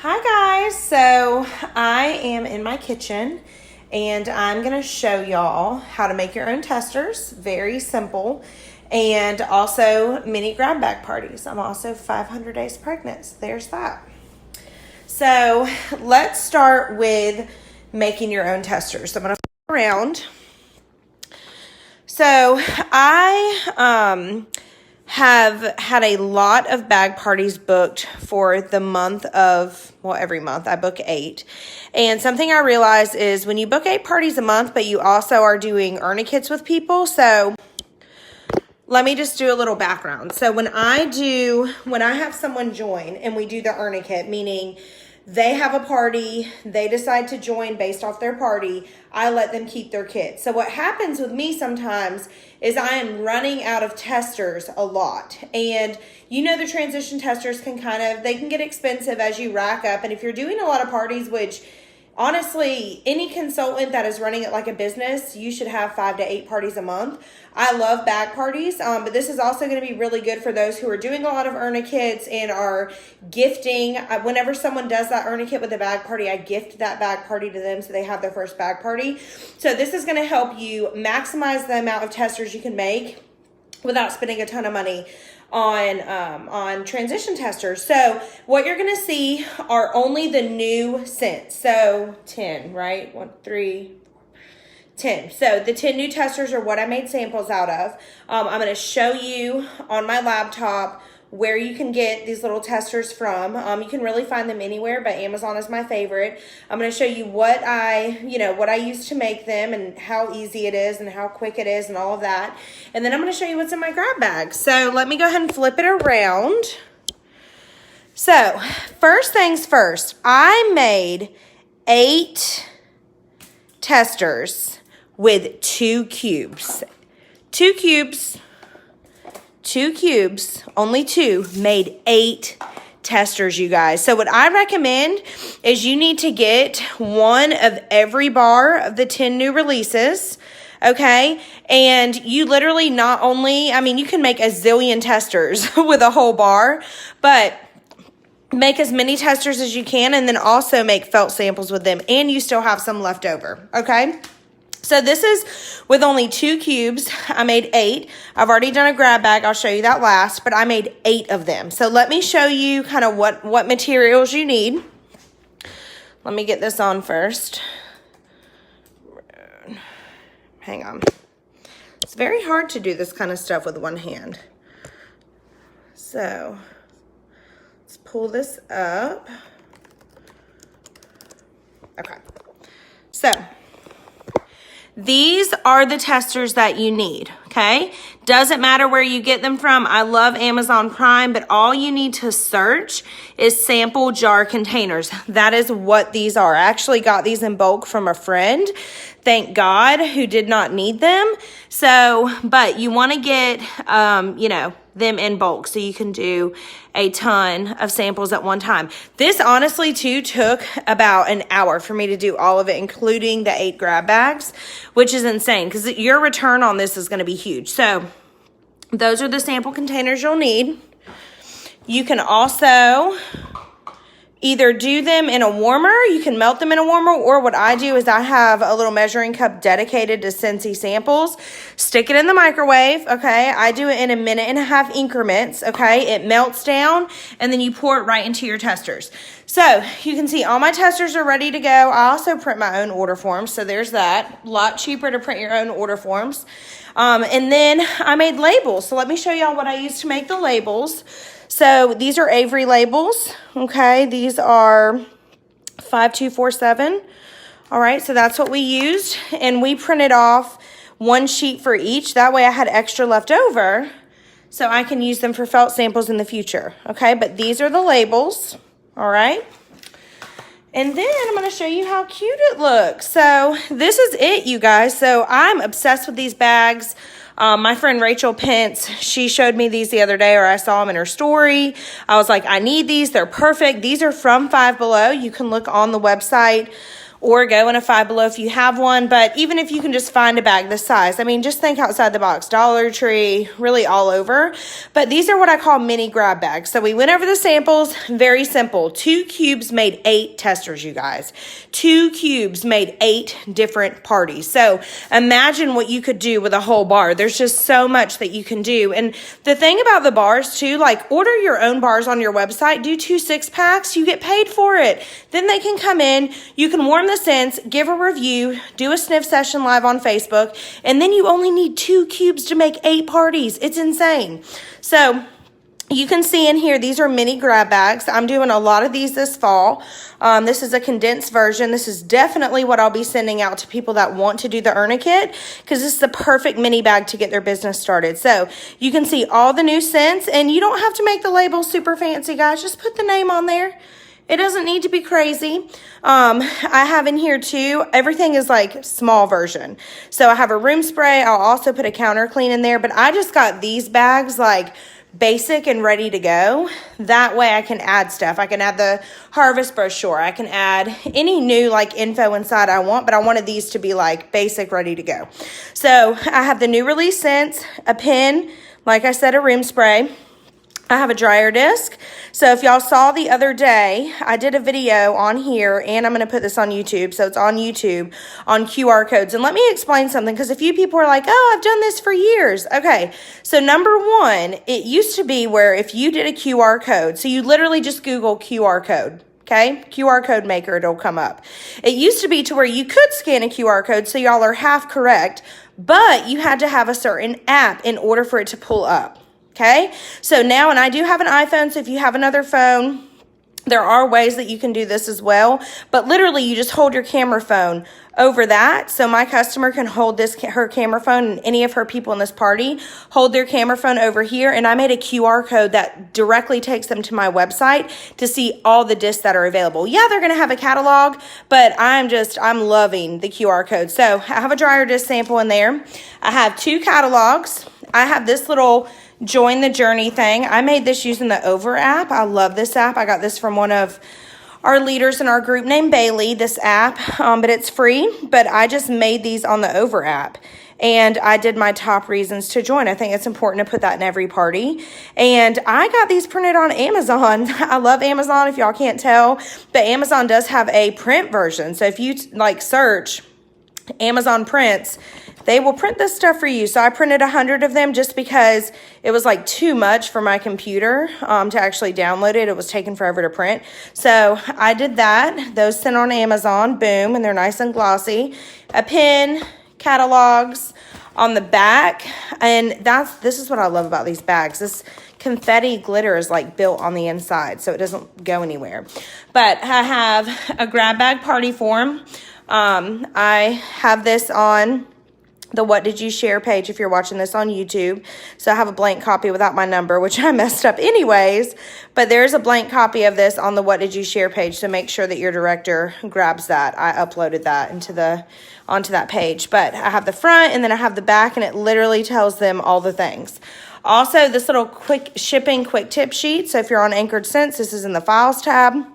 Hi guys, so I am in my kitchen and I'm going to show y'all how to make your own testers. Very simple. And also mini grab bag parties. I'm also 500 days pregnant, so there's that. So let's start with making your own testers. So I'm going to flip around. So I have had a lot of bag parties booked for the month of, well, every month I book 8. And something I realized is when you book 8 parties a month, but you also are doing earn-a-kits with people. So let me just do a little background. So when I have someone join and we do the earn-a-kit, meaning they have a party, they decide to join based off their party, I let them keep their kit. So what happens with me sometimes is I am running out of testers a lot. And you know the transition testers can they can get expensive as you rack up. And if you're doing a lot of parties, which honestly, any consultant that is running it like a business, you should have 5 to 8 parties a month. I love bag parties, but this is also going to be really good for those who are doing a lot of earn-a-kits and are gifting. Whenever someone does that earn-a-kit with a bag party, I gift that bag party to them so they have their first bag party. So this is going to help you maximize the amount of testers you can make without spending a ton of money on transition testers. So what you're going to see are only the new scents. So 10, right? 1, 3, 10. So the 10 new testers are what I made samples out of. I'm going to show you on my laptop where you can get these little testers from. You can really find them anywhere, but Amazon is my favorite. I'm going to show you what I use to make them and how easy it is and how quick it is and all of that. And then I'm going to show you what's in my grab bag. So let me go ahead and flip it around. So first things first, I made 8 testers with 2 cubes. 2 cubes, only 2, made 8 testers, you guys. So what I recommend is you need to get 1 of every bar of the 10 new releases, okay? And you literally not only, you can make a zillion testers with a whole bar, but make as many testers as you can and then also make felt samples with them and you still have some left over, okay? So this is with only 2 cubes. I made 8. I've already done a grab bag. I'll show you that last, but I made 8 of them. So let me show you kind of what materials you need. Let me get this on first. Hang on. It's very hard to do this kind of stuff with one hand. So let's pull this up. Okay. So these are the testers that you need, okay? Doesn't matter where you get them from. I love Amazon Prime, but all you need to search is sample jar containers. That is what these are. I actually got these in bulk from a friend, thank God, who did not need them. So, but you want to get, them in bulk so you can do a ton of samples at one time. This honestly too took about an hour for me to do all of it, including the 8 grab bags, which is insane because your return on this is going to be huge. So those are the sample containers you'll need. You can also either do them in a warmer, you can melt them in a warmer, or what I do is I have a little measuring cup dedicated to Scentsy samples. Stick it in the microwave, okay? I do it in 1.5 minute increments, okay? It melts down, and then you pour it right into your testers. So you can see all my testers are ready to go. I also print my own order forms, so there's that. A lot cheaper to print your own order forms. And then I made labels. So let me show y'all what I used to make the labels. So these are Avery labels, okay? These are 5247. All right, so that's what we used. And we printed off 1 sheet for each. That way I had extra left over so I can use them for felt samples in the future, okay? But these are the labels, all right? And then I'm going to show you how cute it looks. So this is it, you guys. So I'm obsessed with these bags. My friend Rachel Pence, she showed me these the other day, or I saw them in her story. I was like, I need these. They're perfect. These are from Five Below. You can look on the website or go in a Five Below if you have one. But even if you can just find a bag this size, I mean, just think outside the box. Dollar Tree, really all over. But these are what I call mini grab bags. So we went over the samples. Very simple. 2 cubes made 8 testers, you guys. 2 cubes made 8 different parties. So imagine what you could do with a whole bar. There's just so much that you can do. And the thing about the bars too, like order your own bars on your website, do 2 6-packs, you get paid for it. Then they can come in, you can warm the scents, give a review, do a sniff session live on Facebook, and then you only need 2 cubes to make 8 parties. It's insane. So you can see in here, these are mini grab bags. I'm doing a lot of these this fall. This is a condensed version. This is definitely what I'll be sending out to people that want to do the Earn a Kit, because this is the perfect mini bag to get their business started. So you can see all the new scents, and you don't have to make the labels super fancy, guys. Just put the name on there. It doesn't need to be crazy. I have in here too, everything is like small version. So I have a room spray. I'll also put a counter clean in there, but I just got these bags like basic and ready to go. That way I can add stuff. I can add the harvest brochure. I can add any new like info inside I want, but I wanted these to be like basic, ready to go. So I have the new release scents, a pen, like I said, a room spray. I have a dryer disc. So if y'all saw the other day, I did a video on here, and I'm going to put this on YouTube. So it's on YouTube on QR codes. And let me explain something, because a few people are like, oh, I've done this for years. Okay. So number one, it used to be where if you did a QR code, so you literally just Google QR code. Okay, QR code maker, it'll come up. It used to be to where you could scan a QR code, so y'all are half correct, but you had to have a certain app in order for it to pull up. Okay, so now, and I do have an iPhone, so if you have another phone, there are ways that you can do this as well. But literally, you just hold your camera phone over that. So my customer can hold her camera phone, and any of her people in this party hold their camera phone over here. And I made a QR code that directly takes them to my website to see all the discs that are available. Yeah, they're going to have a catalog, but I'm loving the QR code. So I have a dryer disc sample in there. I have 2 catalogs. I have this little Join the Journey thing. I made this using the Over app. I love this app. I got this from one of our leaders in our group named Bailey, this app, but it's free. But I just made these on the Over app, and I did my top reasons to join. I think it's important to put that in every party. And I got these printed on Amazon. I love Amazon, if y'all can't tell, but Amazon does have a print version. So if you like search Amazon prints, they will print this stuff for you. So I printed 100 of them just because it was like too much for my computer to actually download it. It was taking forever to print. So I did that. Those sent on Amazon, boom, and they're nice and glossy. A pen, catalogs on the back. And this is what I love about these bags. This confetti glitter is like built on the inside, so it doesn't go anywhere. But I have a grab bag party form. I have this on the What Did You Share page if you're watching this on YouTube. So I have a blank copy without my number, which I messed up anyways. But there's a blank copy of this on the What Did You Share page, so make sure that your director grabs that. I uploaded that onto that page. But I have the front, and then I have the back, and it literally tells them all the things. Also, this little quick shipping quick tip sheet. So if you're on Anchored Scents, this is in the Files tab.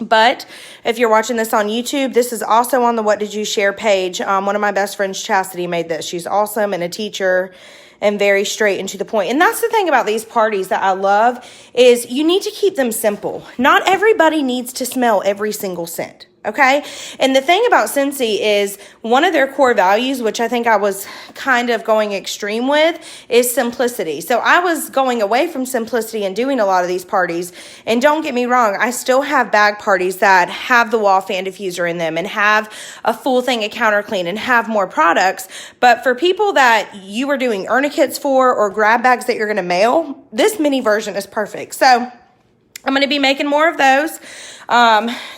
But if you're watching this on YouTube, this is also on the What Did You Share page. One of my best friends, Chastity, made this. She's awesome and a teacher and very straight and to the point. And that's the thing about these parties that I love, is you need to keep them simple. Not everybody needs to smell every single scent. Okay. And the thing about Scentsy is one of their core values, which I think I was kind of going extreme with, is simplicity. So I was going away from simplicity and doing a lot of these parties. And don't get me wrong, I still have bag parties that have the wall fan diffuser in them and have a full thing of counter clean and have more products. But for people that you are doing Earn a Kits for, or grab bags that you're going to mail, this mini version is perfect. So I'm going to be making more of those.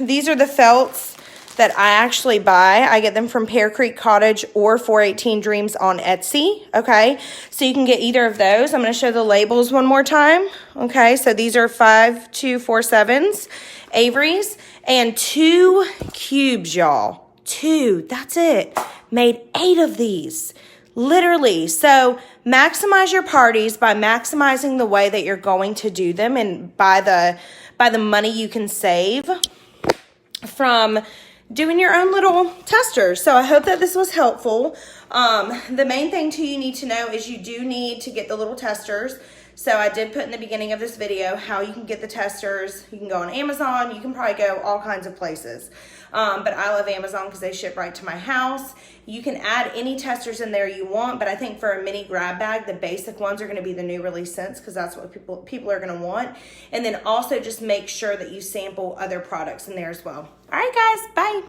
These are the felts that I actually buy. I get them from Pear Creek Cottage or 418 Dreams on Etsy. Okay, so you can get either of those. I'm going to show the labels one more time. Okay, so these are 5247s, Avery's, and 2 cubes, y'all. 2, that's it. Made 8 of these. Literally. So maximize your parties by maximizing the way that you're going to do them, and by the money you can save from doing your own little testers. So I hope that this was helpful. The main thing too you need to know is you do need to get the little testers. So I did put in the beginning of this video how you can get the testers. You can go on Amazon. You can probably go all kinds of places. But I love Amazon because they ship right to my house. You can add any testers in there you want, but I think for a mini grab bag, the basic ones are going to be the new release scents because that's what people are going to want. And then also just make sure that you sample other products in there as well. All right, guys, bye.